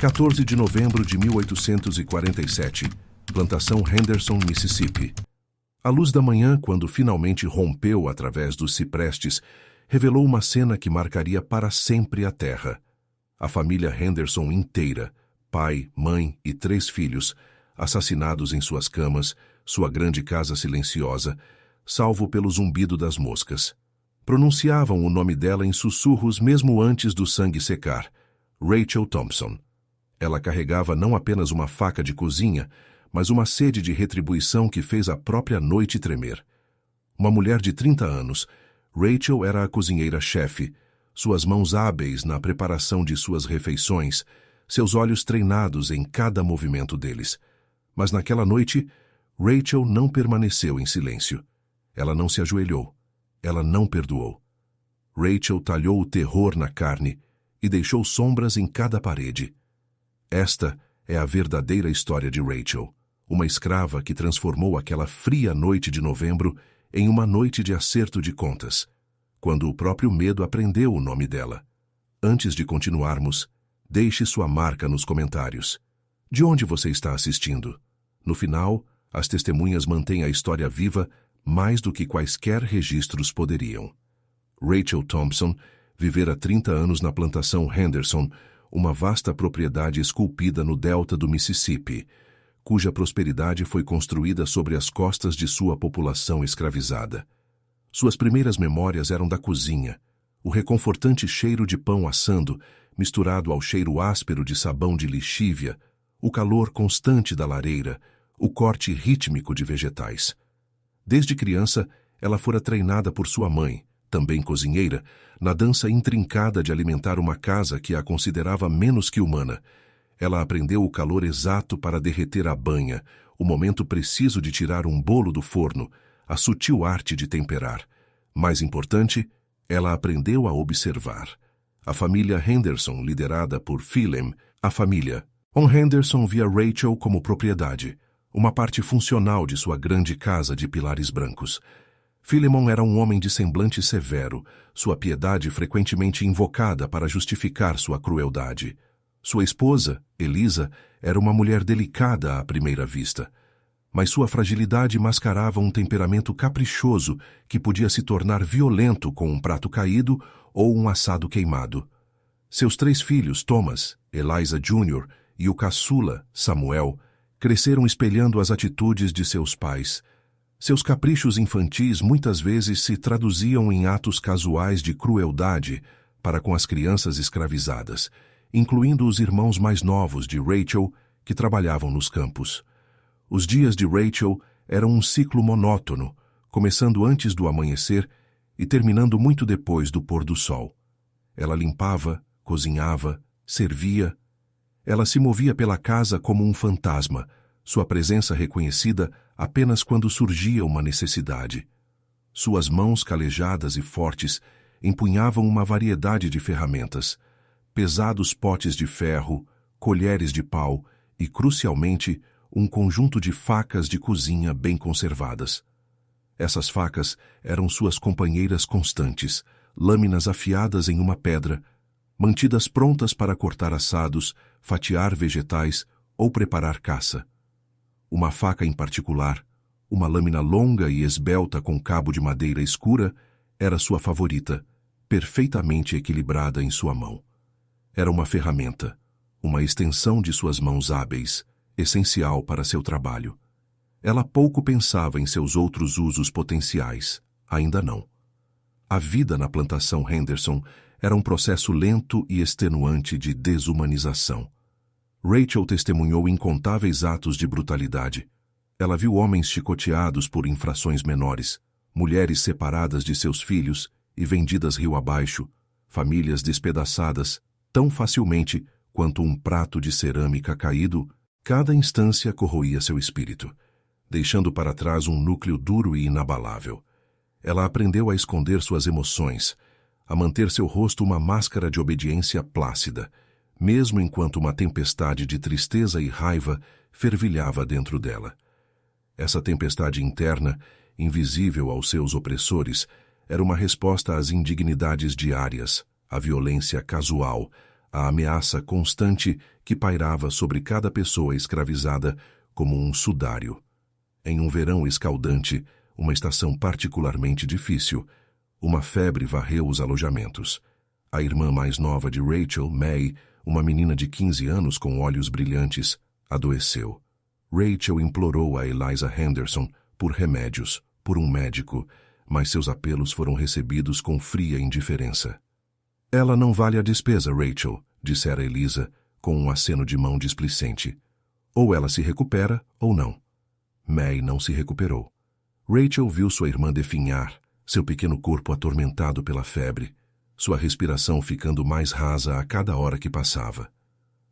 14 de novembro de 1847, plantação Henderson, Mississippi. A luz da manhã, quando finalmente rompeu através dos ciprestes, revelou uma cena que marcaria para sempre a terra. A família Henderson inteira, pai, mãe e 3 filhos, assassinados em suas camas, sua grande casa silenciosa, salvo pelo zumbido das moscas. Pronunciavam o nome dela em sussurros mesmo antes do sangue secar. Rachel Thompson. Ela carregava não apenas uma faca de cozinha, mas uma sede de retribuição que fez a própria noite tremer. Uma mulher de 30 anos, Rachel era a cozinheira-chefe, suas mãos hábeis na preparação de suas refeições, seus olhos treinados em cada movimento deles. Mas naquela noite, Rachel não permaneceu em silêncio. Ela não se ajoelhou. Ela não perdoou. Rachel talhou o terror na carne e deixou sombras em cada parede. Esta é a verdadeira história de Rachel, uma escrava que transformou aquela fria noite de novembro em uma noite de acerto de contas, quando o próprio medo aprendeu o nome dela. Antes de continuarmos, deixe sua marca nos comentários. De onde você está assistindo? No final, as testemunhas mantêm a história viva mais do que quaisquer registros poderiam. Rachel Thompson vivera 30 anos na plantação Henderson, uma vasta propriedade esculpida no delta do Mississippi, cuja prosperidade foi construída sobre as costas de sua população escravizada. Suas primeiras memórias eram da cozinha, o reconfortante cheiro de pão assando, misturado ao cheiro áspero de sabão de lixívia, o calor constante da lareira, o corte rítmico de vegetais. Desde criança, ela fora treinada por sua mãe, também cozinheira, na dança intrincada de alimentar uma casa que a considerava menos que humana. Ela aprendeu o calor exato para derreter a banha, o momento preciso de tirar um bolo do forno, a sutil arte de temperar. Mais importante, ela aprendeu a observar. A família Henderson, liderada por Phelim, a família Henderson via Rachel como propriedade, uma parte funcional de sua grande casa de pilares brancos. Philemon era um homem de semblante severo, sua piedade frequentemente invocada para justificar sua crueldade. Sua esposa, Elisa, era uma mulher delicada à primeira vista, mas sua fragilidade mascarava um temperamento caprichoso que podia se tornar violento com um prato caído ou um assado queimado. Seus 3 filhos, Thomas, Eliza Jr. e o caçula, Samuel, cresceram espelhando as atitudes de seus pais. Seus caprichos infantis muitas vezes se traduziam em atos casuais de crueldade para com as crianças escravizadas, incluindo os irmãos mais novos de Rachel, que trabalhavam nos campos. Os dias de Rachel eram um ciclo monótono, começando antes do amanhecer e terminando muito depois do pôr do sol. Ela limpava, cozinhava, servia. Ela se movia pela casa como um fantasma, sua presença reconhecida apenas quando surgia uma necessidade. Suas mãos calejadas e fortes empunhavam uma variedade de ferramentas, pesados potes de ferro, colheres de pau e, crucialmente, um conjunto de facas de cozinha bem conservadas. Essas facas eram suas companheiras constantes, lâminas afiadas em uma pedra, mantidas prontas para cortar assados, fatiar vegetais ou preparar caça. Uma faca em particular, uma lâmina longa e esbelta com cabo de madeira escura, era sua favorita, perfeitamente equilibrada em sua mão. Era uma ferramenta, uma extensão de suas mãos hábeis, essencial para seu trabalho. Ela pouco pensava em seus outros usos potenciais, ainda não. A vida na plantação Henderson era um processo lento e extenuante de desumanização. Rachel testemunhou incontáveis atos de brutalidade. Ela viu homens chicoteados por infrações menores, mulheres separadas de seus filhos e vendidas rio abaixo, famílias despedaçadas tão facilmente quanto um prato de cerâmica caído. Cada instância corroía seu espírito, deixando para trás um núcleo duro e inabalável. Ela aprendeu a esconder suas emoções, a manter seu rosto uma máscara de obediência plácida, mesmo enquanto uma tempestade de tristeza e raiva fervilhava dentro dela. Essa tempestade interna, invisível aos seus opressores, era uma resposta às indignidades diárias, à violência casual, a ameaça constante que pairava sobre cada pessoa escravizada como um sudário. Em um verão escaldante, uma estação particularmente difícil, uma febre varreu os alojamentos. A irmã mais nova de Rachel, May, uma menina de 15 anos com olhos brilhantes, adoeceu. Rachel implorou a Eliza Henderson por remédios, por um médico, mas seus apelos foram recebidos com fria indiferença. Ela não vale a despesa, Rachel, dissera Eliza, com um aceno de mão displicente. Ou ela se recupera, ou não. May não se recuperou. Rachel viu sua irmã definhar, seu pequeno corpo atormentado pela febre, sua respiração ficando mais rasa a cada hora que passava.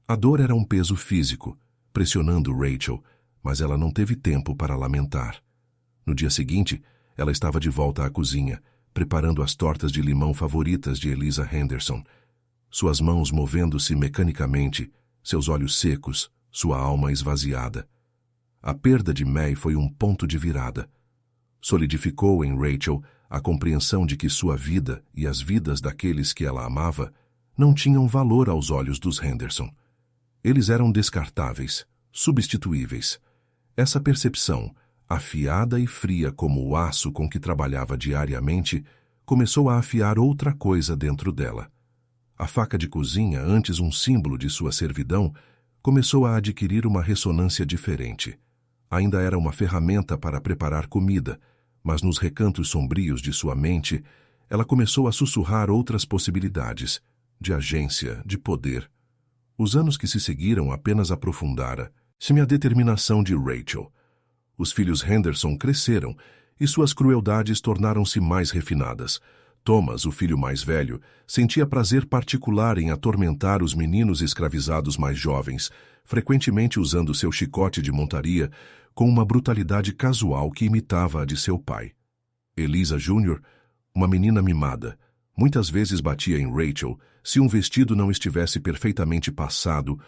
A dor era um peso físico, pressionando Rachel, mas ela não teve tempo para lamentar. No dia seguinte, ela estava de volta à cozinha, preparando as tortas de limão favoritas de Eliza Henderson. Suas mãos movendo-se mecanicamente, seus olhos secos, sua alma esvaziada. A perda de May foi um ponto de virada. Solidificou em Rachel a compreensão de que sua vida e as vidas daqueles que ela amava não tinham valor aos olhos dos Henderson. Eles eram descartáveis, substituíveis. Essa percepção, afiada e fria como o aço com que trabalhava diariamente, começou a afiar outra coisa dentro dela. A faca de cozinha, antes um símbolo de sua servidão, começou a adquirir uma ressonância diferente. Ainda era uma ferramenta para preparar comida, mas nos recantos sombrios de sua mente, ela começou a sussurrar outras possibilidades, de agência, de poder. Os anos que se seguiram apenas aprofundara-se a determinação de Rachel. Os filhos Henderson cresceram e suas crueldades tornaram-se mais refinadas. Thomas, o filho mais velho, sentia prazer particular em atormentar os meninos escravizados mais jovens, frequentemente usando seu chicote de montaria com uma brutalidade casual que imitava a de seu pai. Eliza Jr., uma menina mimada, muitas vezes batia em Rachel se um vestido não estivesse perfeitamente passado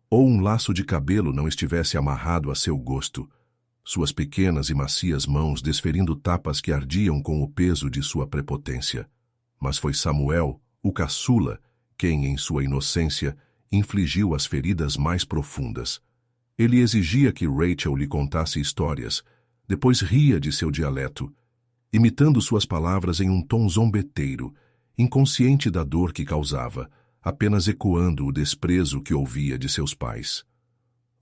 ou um laço de cabelo não estivesse amarrado a seu gosto. Suas pequenas e macias mãos desferindo tapas que ardiam com o peso de sua prepotência. Mas foi Samuel, o caçula, quem, em sua inocência, infligiu as feridas mais profundas. Ele exigia que Rachel lhe contasse histórias, depois ria de seu dialeto, imitando suas palavras em um tom zombeteiro, inconsciente da dor que causava, apenas ecoando o desprezo que ouvia de seus pais.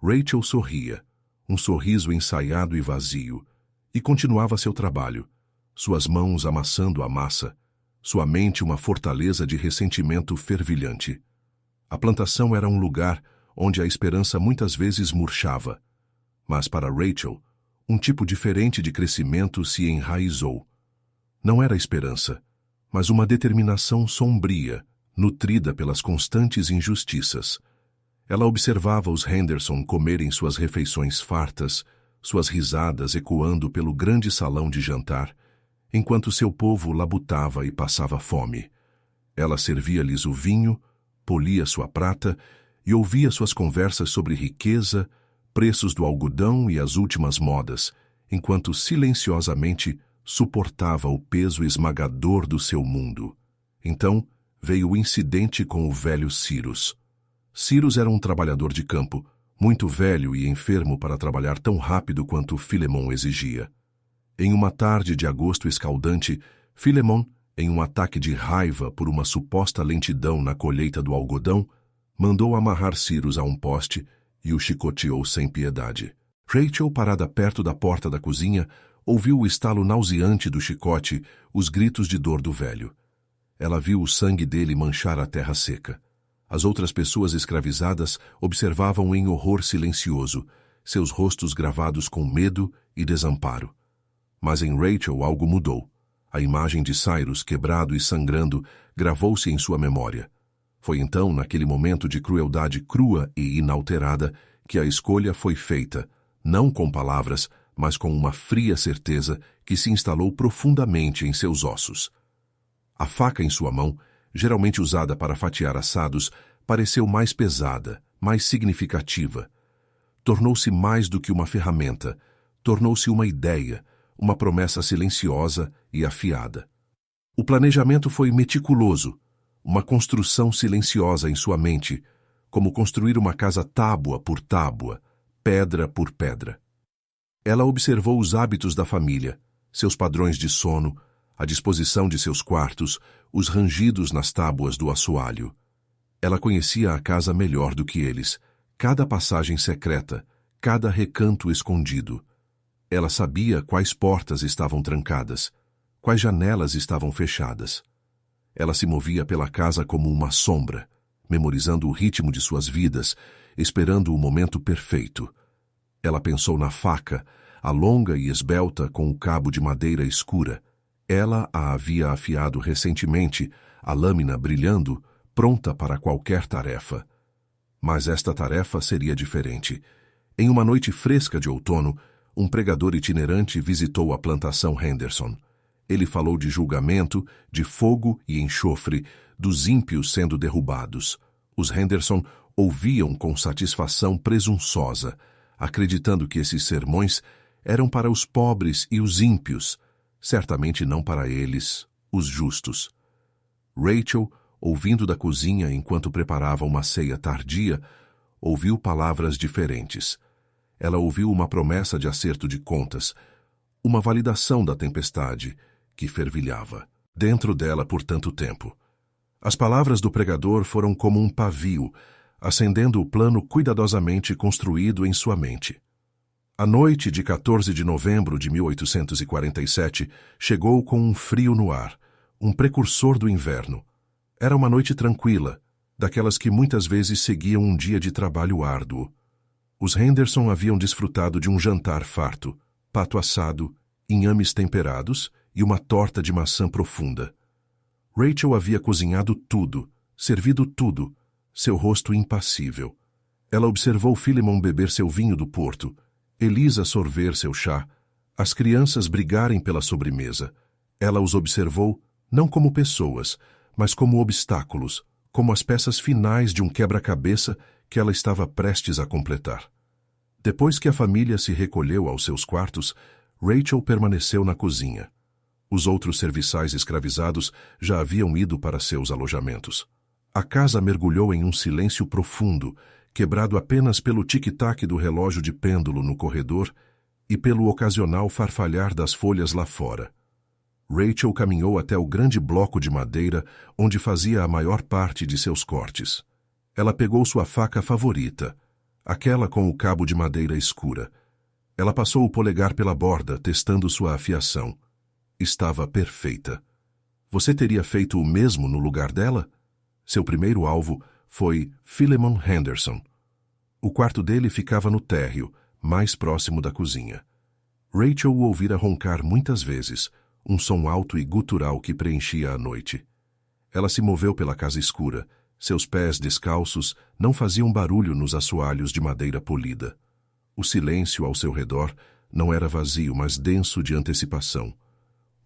Rachel sorria, um sorriso ensaiado e vazio, e continuava seu trabalho, suas mãos amassando a massa, sua mente uma fortaleza de ressentimento fervilhante. A plantação era um lugar onde a esperança muitas vezes murchava, mas para Rachel, um tipo diferente de crescimento se enraizou. Não era esperança, mas uma determinação sombria, nutrida pelas constantes injustiças. Ela observava os Henderson comerem suas refeições fartas, suas risadas ecoando pelo grande salão de jantar, enquanto seu povo labutava e passava fome. Ela servia-lhes o vinho, polia sua prata e ouvia suas conversas sobre riqueza, preços do algodão e as últimas modas, enquanto silenciosamente suportava o peso esmagador do seu mundo. Então veio o incidente com o velho Cyrus. Cyrus era um trabalhador de campo, muito velho e enfermo para trabalhar tão rápido quanto Philemon exigia. Em uma tarde de agosto escaldante, Philemon, em um ataque de raiva por uma suposta lentidão na colheita do algodão, mandou amarrar Cyrus a um poste e o chicoteou sem piedade. Rachel, parada perto da porta da cozinha, ouviu o estalo nauseante do chicote, os gritos de dor do velho. Ela viu o sangue dele manchar a terra seca. As outras pessoas escravizadas observavam em horror silencioso, seus rostos gravados com medo e desamparo. Mas em Rachel algo mudou. A imagem de Cyrus, quebrado e sangrando, gravou-se em sua memória. Foi então, naquele momento de crueldade crua e inalterada, que a escolha foi feita, não com palavras, mas com uma fria certeza que se instalou profundamente em seus ossos. A faca em sua mão, geralmente usada para fatiar assados, pareceu mais pesada, mais significativa. Tornou-se mais do que uma ferramenta, tornou-se uma ideia, uma promessa silenciosa e afiada. O planejamento foi meticuloso. uma construção silenciosa em sua mente, como construir uma casa tábua por tábua, pedra por pedra. Ela observou os hábitos da família, seus padrões de sono, a disposição de seus quartos, os rangidos nas tábuas do assoalho. Ela conhecia a casa melhor do que eles, cada passagem secreta, cada recanto escondido. Ela sabia quais portas estavam trancadas, quais janelas estavam fechadas. Ela se movia pela casa como uma sombra, memorizando o ritmo de suas vidas, esperando o momento perfeito. Ela pensou na faca, a longa e esbelta com o cabo de madeira escura. Ela a havia afiado recentemente, a lâmina brilhando, pronta para qualquer tarefa. Mas esta tarefa seria diferente. Em uma noite fresca de outono, um pregador itinerante visitou a plantação Henderson. Ele falou de julgamento, de fogo e enxofre, dos ímpios sendo derrubados. Os Henderson ouviam com satisfação presunçosa, acreditando que esses sermões eram para os pobres e os ímpios, certamente não para eles, os justos. Rachel, ouvindo da cozinha enquanto preparava uma ceia tardia, ouviu palavras diferentes. Ela ouviu uma promessa de acerto de contas, uma validação da tempestade que fervilhava dentro dela por tanto tempo. As palavras do pregador foram como um pavio, acendendo o plano cuidadosamente construído em sua mente. A noite de 14 de novembro de 1847 chegou com um frio no ar, um precursor do inverno. Era uma noite tranquila, daquelas que muitas vezes seguiam um dia de trabalho árduo. Os Henderson haviam desfrutado de um jantar farto, pato assado, inhames temperados e uma torta de maçã profunda. Rachel havia cozinhado tudo, servido tudo, seu rosto impassível. Ela observou Philemon beber seu vinho do Porto, Elisa sorver seu chá, as crianças brigarem pela sobremesa. Ela os observou não como pessoas, mas como obstáculos, como as peças finais de um quebra-cabeça que ela estava prestes a completar. Depois que a família se recolheu aos seus quartos, Rachel permaneceu na cozinha. Os outros serviçais escravizados já haviam ido para seus alojamentos. A casa mergulhou em um silêncio profundo, quebrado apenas pelo tic-tac do relógio de pêndulo no corredor e pelo ocasional farfalhar das folhas lá fora. Rachel caminhou até o grande bloco de madeira onde fazia a maior parte de seus cortes. Ela pegou sua faca favorita, aquela com o cabo de madeira escura. Ela passou o polegar pela borda, testando sua afiação. Estava perfeita. Você teria feito o mesmo no lugar dela? Seu primeiro alvo foi Philemon Henderson. O quarto dele ficava no térreo, mais próximo da cozinha. Rachel o ouvira roncar muitas vezes, um som alto e gutural que preenchia a noite. Ela se moveu pela casa escura. Seus pés descalços não faziam barulho nos assoalhos de madeira polida. O silêncio ao seu redor não era vazio, mas denso de antecipação.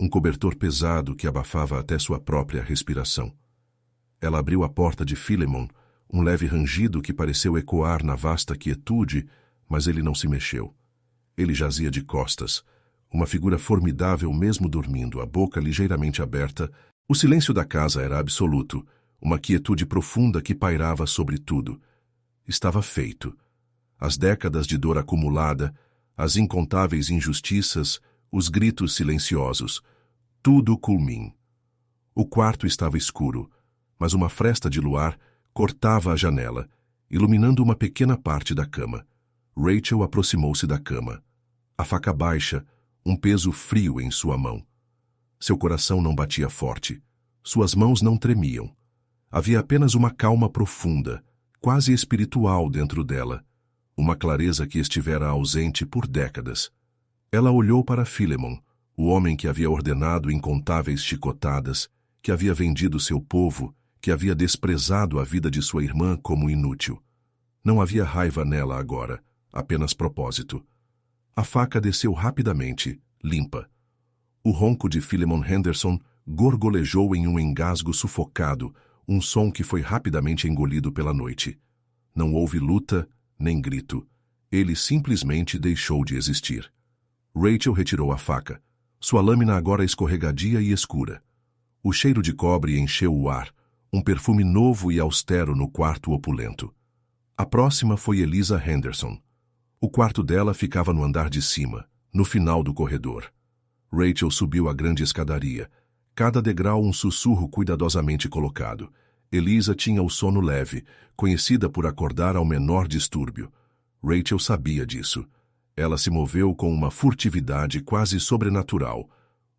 Um cobertor pesado que abafava até sua própria respiração. Ela abriu a porta de Philemon, um leve rangido que pareceu ecoar na vasta quietude, mas ele não se mexeu. Ele jazia de costas, uma figura formidável mesmo dormindo, a boca ligeiramente aberta. O silêncio da casa era absoluto, uma quietude profunda que pairava sobre tudo. Estava feito. As décadas de dor acumulada, as incontáveis injustiças, os gritos silenciosos, tudo culmin. O quarto estava escuro, mas uma fresta de luar cortava a janela, iluminando uma pequena parte da cama. Rachel aproximou-se da cama. A faca baixa, um peso frio em sua mão. Seu coração não batia forte. Suas mãos não tremiam. Havia apenas uma calma profunda, quase espiritual dentro dela, uma clareza que estivera ausente por décadas. Ela olhou para Philemon, o homem que havia ordenado incontáveis chicotadas, que havia vendido seu povo, que havia desprezado a vida de sua irmã como inútil. Não havia raiva nela agora, apenas propósito. A faca desceu rapidamente, limpa. O ronco de Philemon Henderson gorgolejou em um engasgo sufocado, um som que foi rapidamente engolido pela noite. Não houve luta, nem grito. Ele simplesmente deixou de existir. Rachel retirou a faca, sua lâmina agora escorregadia e escura. O cheiro de cobre encheu o ar, um perfume novo e austero no quarto opulento. A próxima foi Eliza Henderson. O quarto dela ficava no andar de cima, no final do corredor. Rachel subiu a grande escadaria, cada degrau um sussurro cuidadosamente colocado. Eliza tinha o sono leve, conhecida por acordar ao menor distúrbio. Rachel sabia disso. Ela se moveu com uma furtividade quase sobrenatural,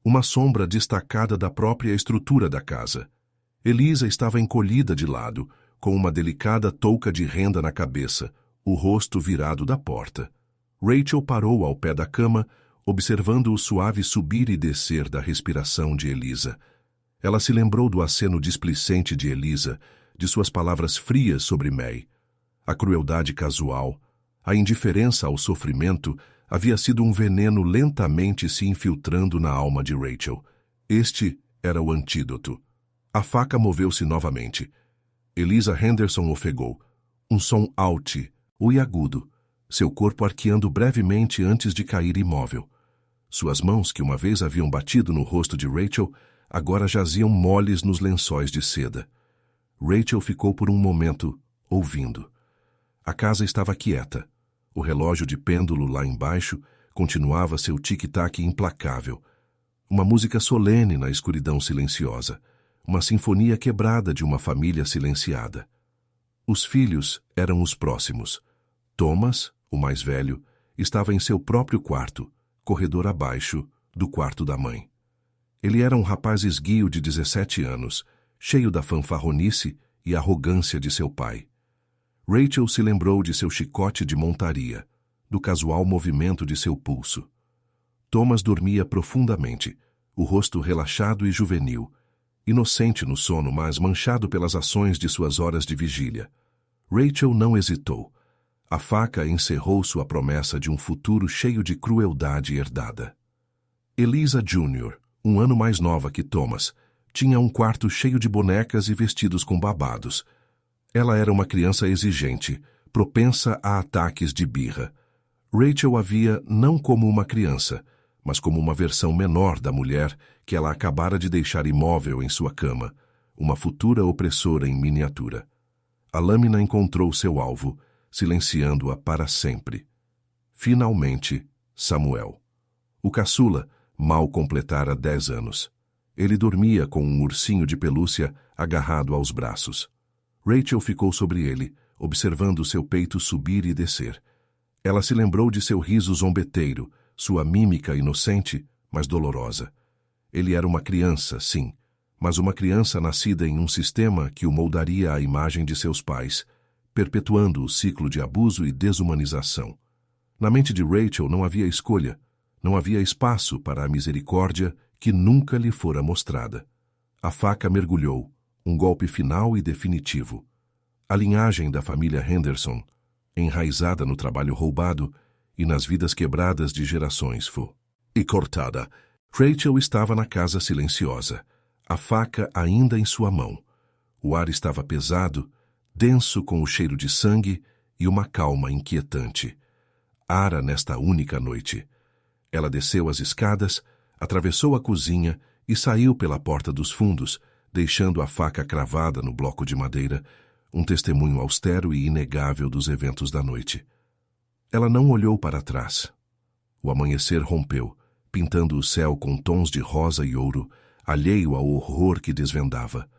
uma sombra destacada da própria estrutura da casa. Eliza estava encolhida de lado, com uma delicada touca de renda na cabeça, o rosto virado da porta. Rachel parou ao pé da cama, observando o suave subir e descer da respiração de Eliza. Ela se lembrou do aceno displicente de Eliza, de suas palavras frias sobre May. A crueldade casual, a indiferença ao sofrimento havia sido um veneno lentamente se infiltrando na alma de Rachel. Este era o antídoto. A faca moveu-se novamente. Eliza Henderson ofegou. Um som alto e agudo, seu corpo arqueando brevemente antes de cair imóvel. Suas mãos, que uma vez haviam batido no rosto de Rachel, agora jaziam moles nos lençóis de seda. Rachel ficou por um momento, ouvindo. A casa estava quieta. O relógio de pêndulo lá embaixo continuava seu tic-tac implacável. Uma música solene na escuridão silenciosa. Uma sinfonia quebrada de uma família silenciada. Os filhos eram os próximos. Thomas, o mais velho, estava em seu próprio quarto, corredor abaixo do quarto da mãe. Ele era um rapaz esguio de 17 anos, cheio da fanfarronice e arrogância de seu pai. Rachel se lembrou de seu chicote de montaria, do casual movimento de seu pulso. Thomas dormia profundamente, o rosto relaxado e juvenil, inocente no sono, mas manchado pelas ações de suas horas de vigília. Rachel não hesitou. A faca encerrou sua promessa de um futuro cheio de crueldade herdada. Eliza Jr., um ano mais nova que Thomas, tinha um quarto cheio de bonecas e vestidos com babados. Ela era uma criança exigente, propensa a ataques de birra. Rachel a via não como uma criança, mas como uma versão menor da mulher que ela acabara de deixar imóvel em sua cama, uma futura opressora em miniatura. A lâmina encontrou seu alvo, silenciando-a para sempre. Finalmente, Samuel. O caçula mal completara 10 anos. Ele dormia com um ursinho de pelúcia agarrado aos braços. Rachel ficou sobre ele, observando seu peito subir e descer. Ela se lembrou de seu riso zombeteiro, sua mímica inocente, mas dolorosa. Ele era uma criança, sim, mas uma criança nascida em um sistema que o moldaria à imagem de seus pais, perpetuando o ciclo de abuso e desumanização. Na mente de Rachel não havia escolha, não havia espaço para a misericórdia que nunca lhe fora mostrada. A faca mergulhou, um golpe final e definitivo. A linhagem da família Henderson, enraizada no trabalho roubado e nas vidas quebradas de gerações, foi cortada. Rachel estava na casa silenciosa, a faca ainda em sua mão. O ar estava pesado, denso com o cheiro de sangue e uma calma inquietante. Ara nesta única noite. Ela desceu as escadas, atravessou a cozinha e saiu pela porta dos fundos, deixando a faca cravada no bloco de madeira, um testemunho austero e inegável dos eventos da noite. Ela não olhou para trás. O amanhecer rompeu, pintando o céu com tons de rosa e ouro, alheio ao horror que desvendava.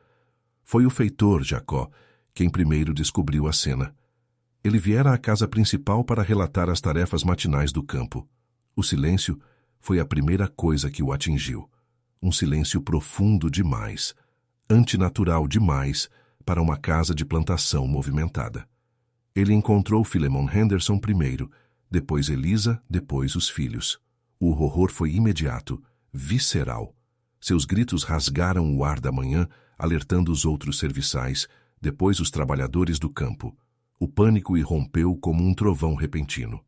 Foi o feitor, Jacó, quem primeiro descobriu a cena. Ele viera à casa principal para relatar as tarefas matinais do campo. O silêncio foi a primeira coisa que o atingiu. Um silêncio profundo demais, antinatural demais para uma casa de plantação movimentada. Ele encontrou Philemon Henderson primeiro, depois Eliza, depois os filhos. O horror foi imediato, visceral. Seus gritos rasgaram o ar da manhã, alertando os outros serviçais, depois os trabalhadores do campo. O pânico irrompeu como um trovão repentino.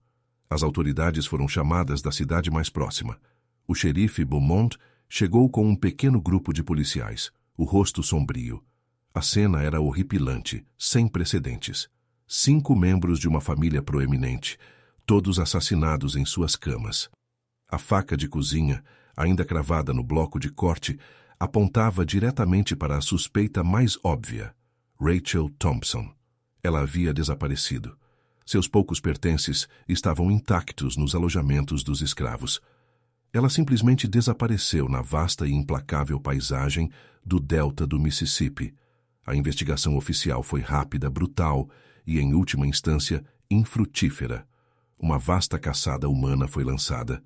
As autoridades foram chamadas da cidade mais próxima. O xerife Beaumont chegou com um pequeno grupo de policiais, o rosto sombrio. A cena era horripilante, sem precedentes. 5 membros de uma família proeminente, todos assassinados em suas camas. A faca de cozinha, ainda cravada no bloco de corte, apontava diretamente para a suspeita mais óbvia: Rachel Thompson. Ela havia desaparecido. Seus poucos pertences estavam intactos nos alojamentos dos escravos. Ela simplesmente desapareceu na vasta e implacável paisagem do delta do Mississippi. A investigação oficial foi rápida, brutal e, em última instância, infrutífera. Uma vasta caçada humana foi lançada.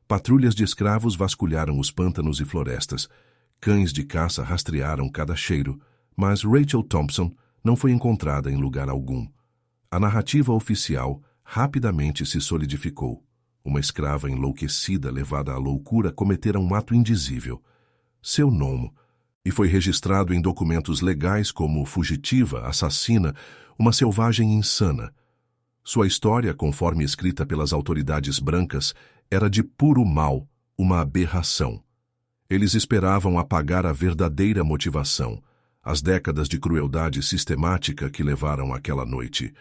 Patrulhas de escravos vasculharam os pântanos e florestas. Cães de caça rastrearam cada cheiro, mas Rachel Thompson não foi encontrada em lugar algum. A narrativa oficial rapidamente se solidificou. Uma escrava enlouquecida, levada à loucura, cometera um ato indizível. Seu nome, e foi registrado em documentos legais como fugitiva, assassina, uma selvagem insana. Sua história, conforme escrita pelas autoridades brancas, era de puro mal, uma aberração. Eles esperavam apagar a verdadeira motivação, as décadas de crueldade sistemática que levaram àquela noite.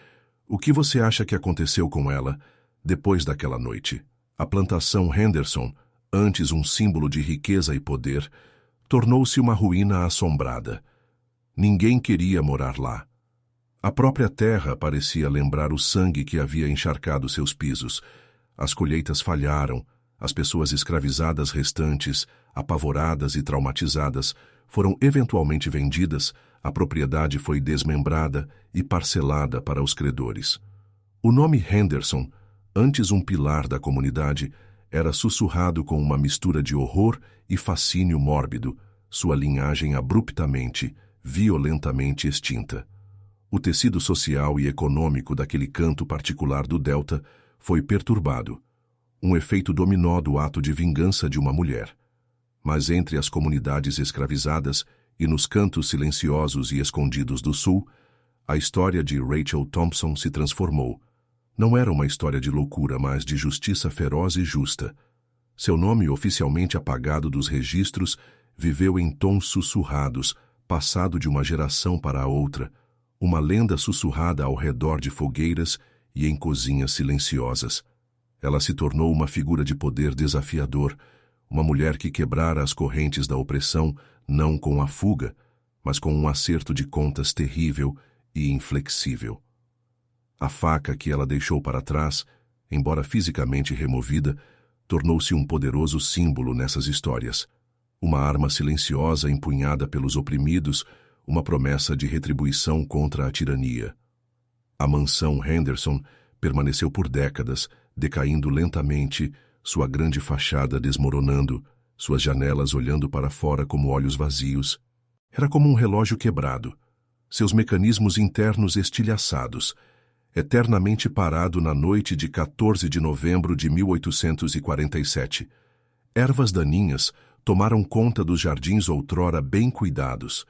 O que você acha que aconteceu com ela depois daquela noite? A plantação Henderson, antes um símbolo de riqueza e poder, tornou-se uma ruína assombrada. Ninguém queria morar lá. A própria terra parecia lembrar o sangue que havia encharcado seus pisos. As colheitas falharam, as pessoas escravizadas restantes, apavoradas e traumatizadas, foram eventualmente vendidas, a propriedade foi desmembrada e parcelada para os credores. O nome Henderson, antes um pilar da comunidade, era sussurrado com uma mistura de horror e fascínio mórbido, sua linhagem abruptamente, violentamente extinta. O tecido social e econômico daquele canto particular do Delta foi perturbado, um efeito dominó do ato de vingança de uma mulher. Mas entre as comunidades escravizadas e nos cantos silenciosos e escondidos do Sul, a história de Rachel Thompson se transformou. Não era uma história de loucura, mas de justiça feroz e justa. Seu nome, oficialmente apagado dos registros, viveu em tons sussurrados, passado de uma geração para a outra, uma lenda sussurrada ao redor de fogueiras e em cozinhas silenciosas. Ela se tornou uma figura de poder desafiador, uma mulher que quebrara as correntes da opressão não com a fuga, mas com um acerto de contas terrível e inflexível. A faca que ela deixou para trás, embora fisicamente removida, tornou-se um poderoso símbolo nessas histórias. Uma arma silenciosa empunhada pelos oprimidos, uma promessa de retribuição contra a tirania. A mansão Henderson permaneceu por décadas, decaindo lentamente, sua grande fachada desmoronando, suas janelas olhando para fora como olhos vazios. Era como um relógio quebrado, seus mecanismos internos estilhaçados, eternamente parado na noite de 14 de novembro de 1847. Ervas daninhas tomaram conta dos jardins outrora bem cuidados,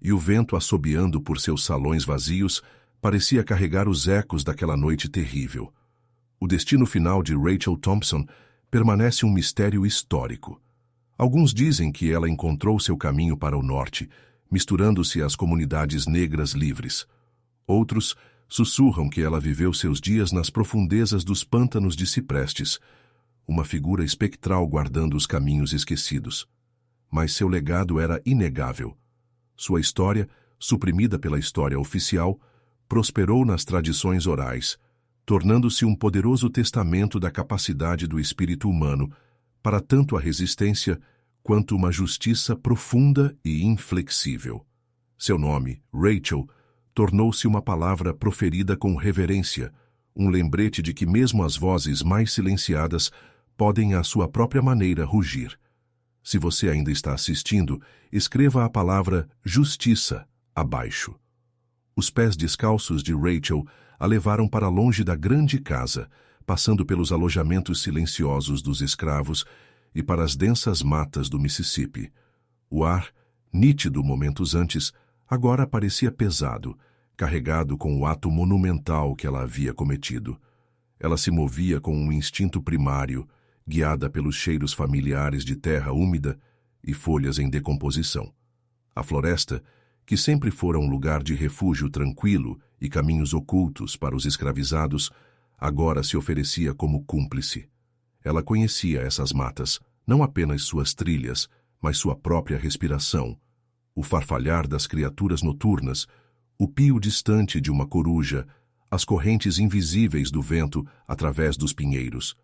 e o vento assobiando por seus salões vazios parecia carregar os ecos daquela noite terrível. O destino final de Rachel Thompson permanece um mistério histórico. Alguns dizem que ela encontrou seu caminho para o norte, misturando-se às comunidades negras livres. Outros sussurram que ela viveu seus dias nas profundezas dos pântanos de ciprestes, uma figura espectral guardando os caminhos esquecidos. Mas seu legado era inegável. Sua história, suprimida pela história oficial, prosperou nas tradições orais, tornando-se um poderoso testamento da capacidade do espírito humano para tanto a resistência quanto uma justiça profunda e inflexível. Seu nome, Rachel, tornou-se uma palavra proferida com reverência, um lembrete de que mesmo as vozes mais silenciadas podem à sua própria maneira rugir. Se você ainda está assistindo, escreva a palavra justiça abaixo. Os pés descalços de Rachel a levaram para longe da grande casa, passando pelos alojamentos silenciosos dos escravos e para as densas matas do Mississippi. O ar, nítido momentos antes, agora parecia pesado, carregado com o ato monumental que ela havia cometido. Ela se movia com um instinto primário, guiada pelos cheiros familiares de terra úmida e folhas em decomposição. A floresta, que sempre fora um lugar de refúgio tranquilo e caminhos ocultos para os escravizados, agora se oferecia como cúmplice. Ela conhecia essas matas, não apenas suas trilhas, mas sua própria respiração, o farfalhar das criaturas noturnas, o pio distante de uma coruja, as correntes invisíveis do vento através dos pinheiros.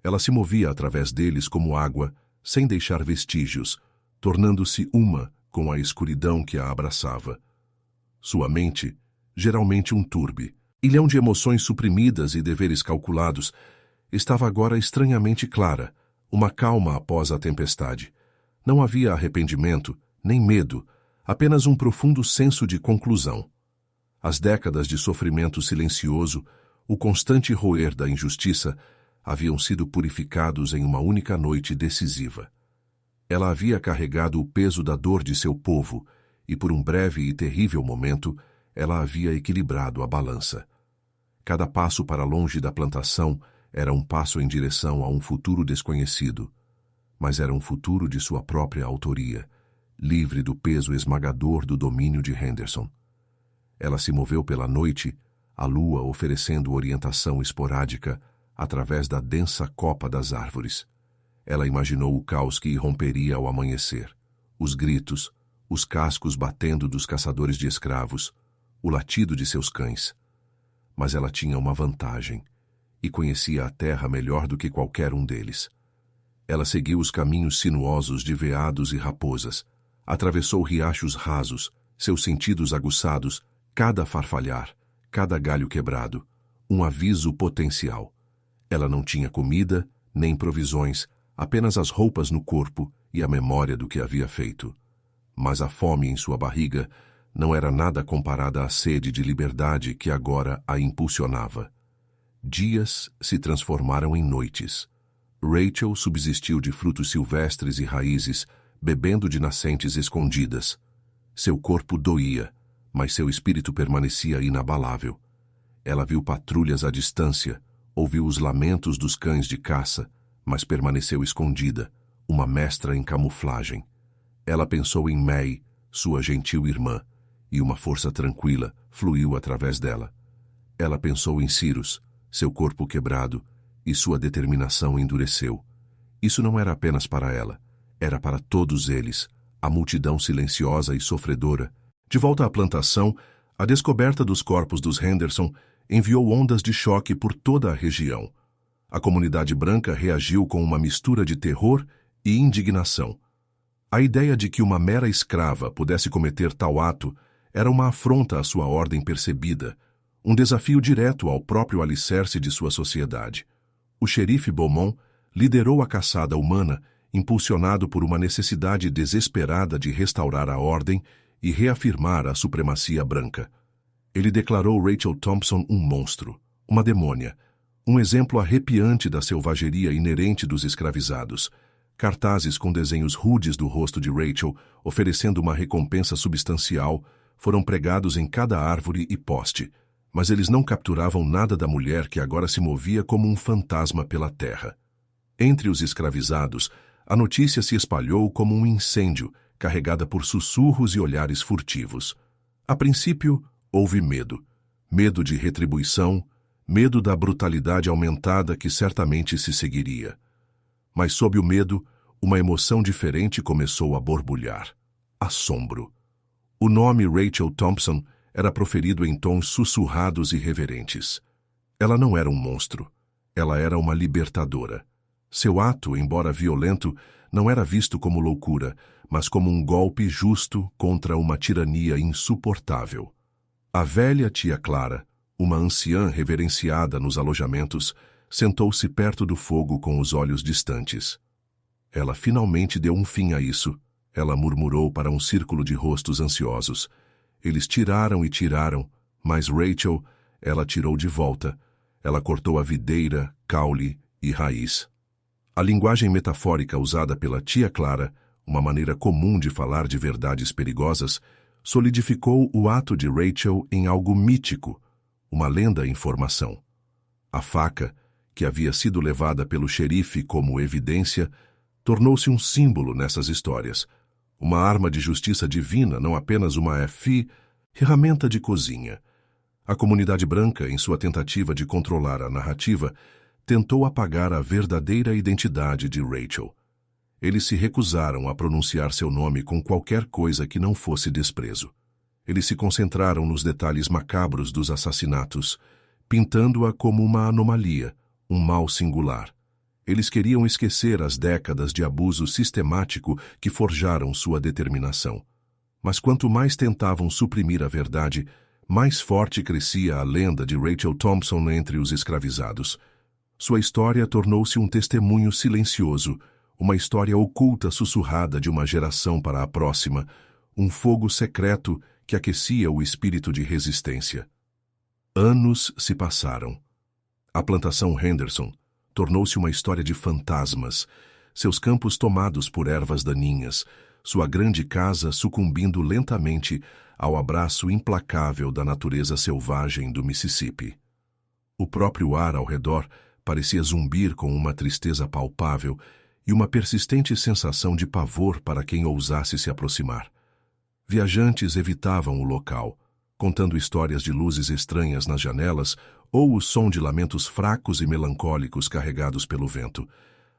Ela se movia através deles como água, sem deixar vestígios, tornando-se uma com a escuridão que a abraçava. Sua mente, geralmente um turbe, ilhão de emoções suprimidas e deveres calculados, estava agora estranhamente clara, uma calma após a tempestade. Não havia arrependimento, nem medo, apenas um profundo senso de conclusão. As décadas de sofrimento silencioso, o constante roer da injustiça, haviam sido purificados em uma única noite decisiva. Ela havia carregado o peso da dor de seu povo, e por um breve e terrível momento, ela havia equilibrado a balança. Cada passo para longe da plantação era um passo em direção a um futuro desconhecido, mas era um futuro de sua própria autoria, livre do peso esmagador do domínio de Henderson. Ela se moveu pela noite, a lua oferecendo orientação esporádica através da densa copa das árvores. Ela imaginou o caos que irromperia ao amanhecer, os gritos, os cascos batendo dos caçadores de escravos, o latido de seus cães. Mas ela tinha uma vantagem, e conhecia a terra melhor do que qualquer um deles. Ela seguiu os caminhos sinuosos de veados e raposas, atravessou riachos rasos, seus sentidos aguçados, cada farfalhar, cada galho quebrado, um aviso potencial. Ela não tinha comida, nem provisões, apenas as roupas no corpo e a memória do que havia feito. Mas a fome em sua barriga não era nada comparada à sede de liberdade que agora a impulsionava. Dias se transformaram em noites. Rachel subsistiu de frutos silvestres e raízes, bebendo de nascentes escondidas. Seu corpo doía, mas seu espírito permanecia inabalável. Ela viu patrulhas à distância, ouviu os lamentos dos cães de caça, mas permaneceu escondida, uma mestra em camuflagem. Ela pensou em May, sua gentil irmã, e uma força tranquila fluiu através dela. Ela pensou em Cyrus, seu corpo quebrado, e sua determinação endureceu. Isso não era apenas para ela, era para todos eles, a multidão silenciosa e sofredora. De volta à plantação, a descoberta dos corpos dos Henderson enviou ondas de choque por toda a região. A comunidade branca reagiu com uma mistura de terror e indignação. A ideia de que uma mera escrava pudesse cometer tal ato era uma afronta à sua ordem percebida, um desafio direto ao próprio alicerce de sua sociedade. O xerife Beaumont liderou a caçada humana, impulsionado por uma necessidade desesperada de restaurar a ordem e reafirmar a supremacia branca. Ele declarou Rachel Thompson um monstro, uma demônia, um exemplo arrepiante da selvageria inerente dos escravizados. Cartazes com desenhos rudes do rosto de Rachel, oferecendo uma recompensa substancial, foram pregados em cada árvore e poste, mas eles não capturavam nada da mulher que agora se movia como um fantasma pela terra. Entre os escravizados, a notícia se espalhou como um incêndio, carregada por sussurros e olhares furtivos. A princípio, houve medo. Medo de retribuição, medo da brutalidade aumentada que certamente se seguiria. Mas sob o medo, uma emoção diferente começou a borbulhar. Assombro. O nome Rachel Thompson era proferido em tons sussurrados e reverentes. Ela não era um monstro. Ela era uma libertadora. Seu ato, embora violento, não era visto como loucura, mas como um golpe justo contra uma tirania insuportável. A velha tia Clara, uma anciã reverenciada nos alojamentos, sentou-se perto do fogo com os olhos distantes. Ela finalmente deu um fim a isso, ela murmurou para um círculo de rostos ansiosos. Eles tiraram e tiraram, mas Rachel, ela tirou de volta. Ela cortou a videira, caule e raiz. A linguagem metafórica usada pela tia Clara, uma maneira comum de falar de verdades perigosas, solidificou o ato de Rachel em algo mítico, uma lenda em formação. A faca, que havia sido levada pelo xerife como evidência, tornou-se um símbolo nessas histórias, uma arma de justiça divina, não apenas uma ferramenta de cozinha. A comunidade branca, em sua tentativa de controlar a narrativa, tentou apagar a verdadeira identidade de Rachel. Eles se recusaram a pronunciar seu nome com qualquer coisa que não fosse desprezo. Eles se concentraram nos detalhes macabros dos assassinatos, pintando-a como uma anomalia, um mal singular. Eles queriam esquecer as décadas de abuso sistemático que forjaram sua determinação. Mas quanto mais tentavam suprimir a verdade, mais forte crescia a lenda de Rachel Thompson entre os escravizados. Sua história tornou-se um testemunho silencioso, uma história oculta sussurrada de uma geração para a próxima, um fogo secreto que aquecia o espírito de resistência. Anos se passaram. A plantação Henderson tornou-se uma história de fantasmas, seus campos tomados por ervas daninhas, sua grande casa sucumbindo lentamente ao abraço implacável da natureza selvagem do Mississippi. O próprio ar ao redor parecia zumbir com uma tristeza palpável e uma persistente sensação de pavor para quem ousasse se aproximar. Viajantes evitavam o local, contando histórias de luzes estranhas nas janelas ou o som de lamentos fracos e melancólicos carregados pelo vento.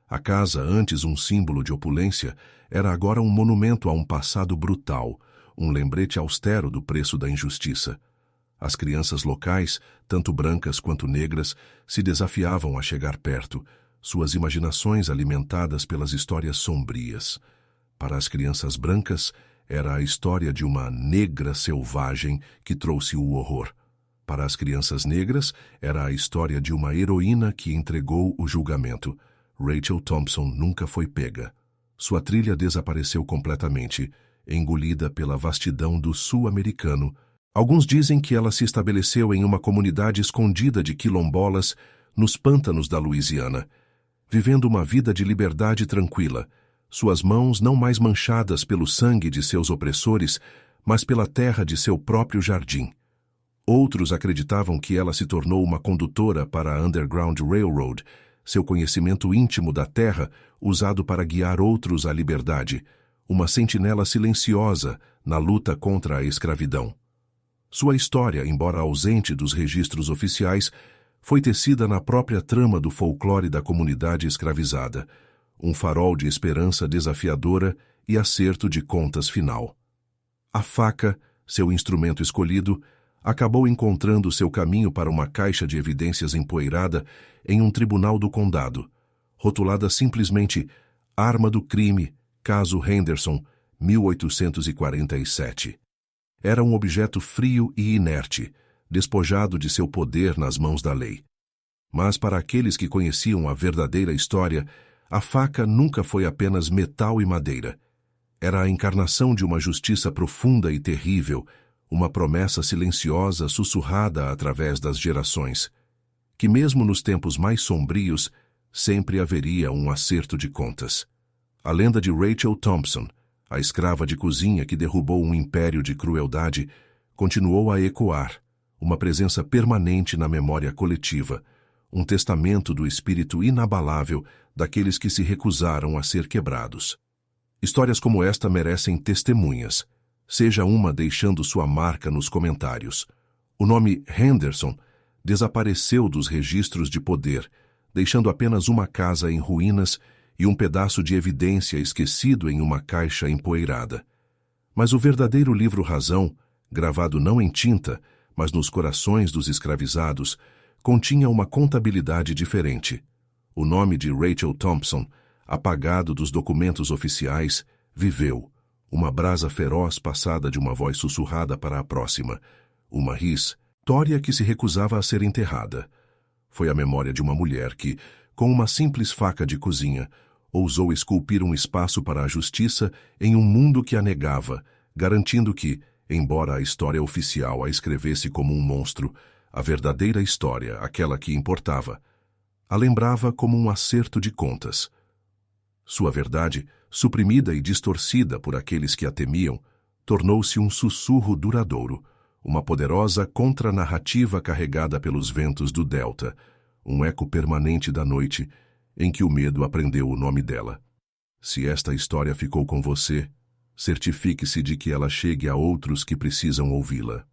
A casa, antes um símbolo de opulência, era agora um monumento a um passado brutal, um lembrete austero do preço da injustiça. As crianças locais, tanto brancas quanto negras, se desafiavam a chegar perto, suas imaginações alimentadas pelas histórias sombrias. Para as crianças brancas, era a história de uma negra selvagem que trouxe o horror. Para as crianças negras, era a história de uma heroína que entregou o julgamento. Rachel Thompson nunca foi pega. Sua trilha desapareceu completamente, engolida pela vastidão do sul-americano. Alguns dizem que ela se estabeleceu em uma comunidade escondida de quilombolas nos pântanos da Louisiana, vivendo uma vida de liberdade tranquila, suas mãos não mais manchadas pelo sangue de seus opressores, mas pela terra de seu próprio jardim. Outros acreditavam que ela se tornou uma condutora para a Underground Railroad, seu conhecimento íntimo da terra usado para guiar outros à liberdade, uma sentinela silenciosa na luta contra a escravidão. Sua história, embora ausente dos registros oficiais, foi tecida na própria trama do folclore da comunidade escravizada, um farol de esperança desafiadora e acerto de contas final. A faca, seu instrumento escolhido, acabou encontrando seu caminho para uma caixa de evidências empoeirada em um tribunal do condado, rotulada simplesmente Arma do Crime, Caso Henderson, 1847. Era um objeto frio e inerte, despojado de seu poder nas mãos da lei. Mas para aqueles que conheciam a verdadeira história, a faca nunca foi apenas metal e madeira. Era a encarnação de uma justiça profunda e terrível, uma promessa silenciosa sussurrada através das gerações, que mesmo nos tempos mais sombrios, sempre haveria um acerto de contas. A lenda de Rachel Thompson, a escrava de cozinha que derrubou um império de crueldade, continuou a ecoar, uma presença permanente na memória coletiva, um testamento do espírito inabalável daqueles que se recusaram a ser quebrados. Histórias como esta merecem testemunhas, seja uma deixando sua marca nos comentários. O nome Henderson desapareceu dos registros de poder, deixando apenas uma casa em ruínas e um pedaço de evidência esquecido em uma caixa empoeirada. Mas o verdadeiro livro Razão, gravado não em tinta, mas nos corações dos escravizados, continha uma contabilidade diferente. O nome de Rachel Thompson, apagado dos documentos oficiais, viveu, uma brasa feroz passada de uma voz sussurrada para a próxima, uma história que se recusava a ser enterrada. Foi a memória de uma mulher que, com uma simples faca de cozinha, ousou esculpir um espaço para a justiça em um mundo que a negava, garantindo que, embora a história oficial a escrevesse como um monstro, a verdadeira história, aquela que importava, a lembrava como um acerto de contas. Sua verdade, suprimida e distorcida por aqueles que a temiam, tornou-se um sussurro duradouro, uma poderosa contranarrativa carregada pelos ventos do Delta, um eco permanente da noite em que o medo aprendeu o nome dela. Se esta história ficou com você, certifique-se de que ela chegue a outros que precisam ouvi-la.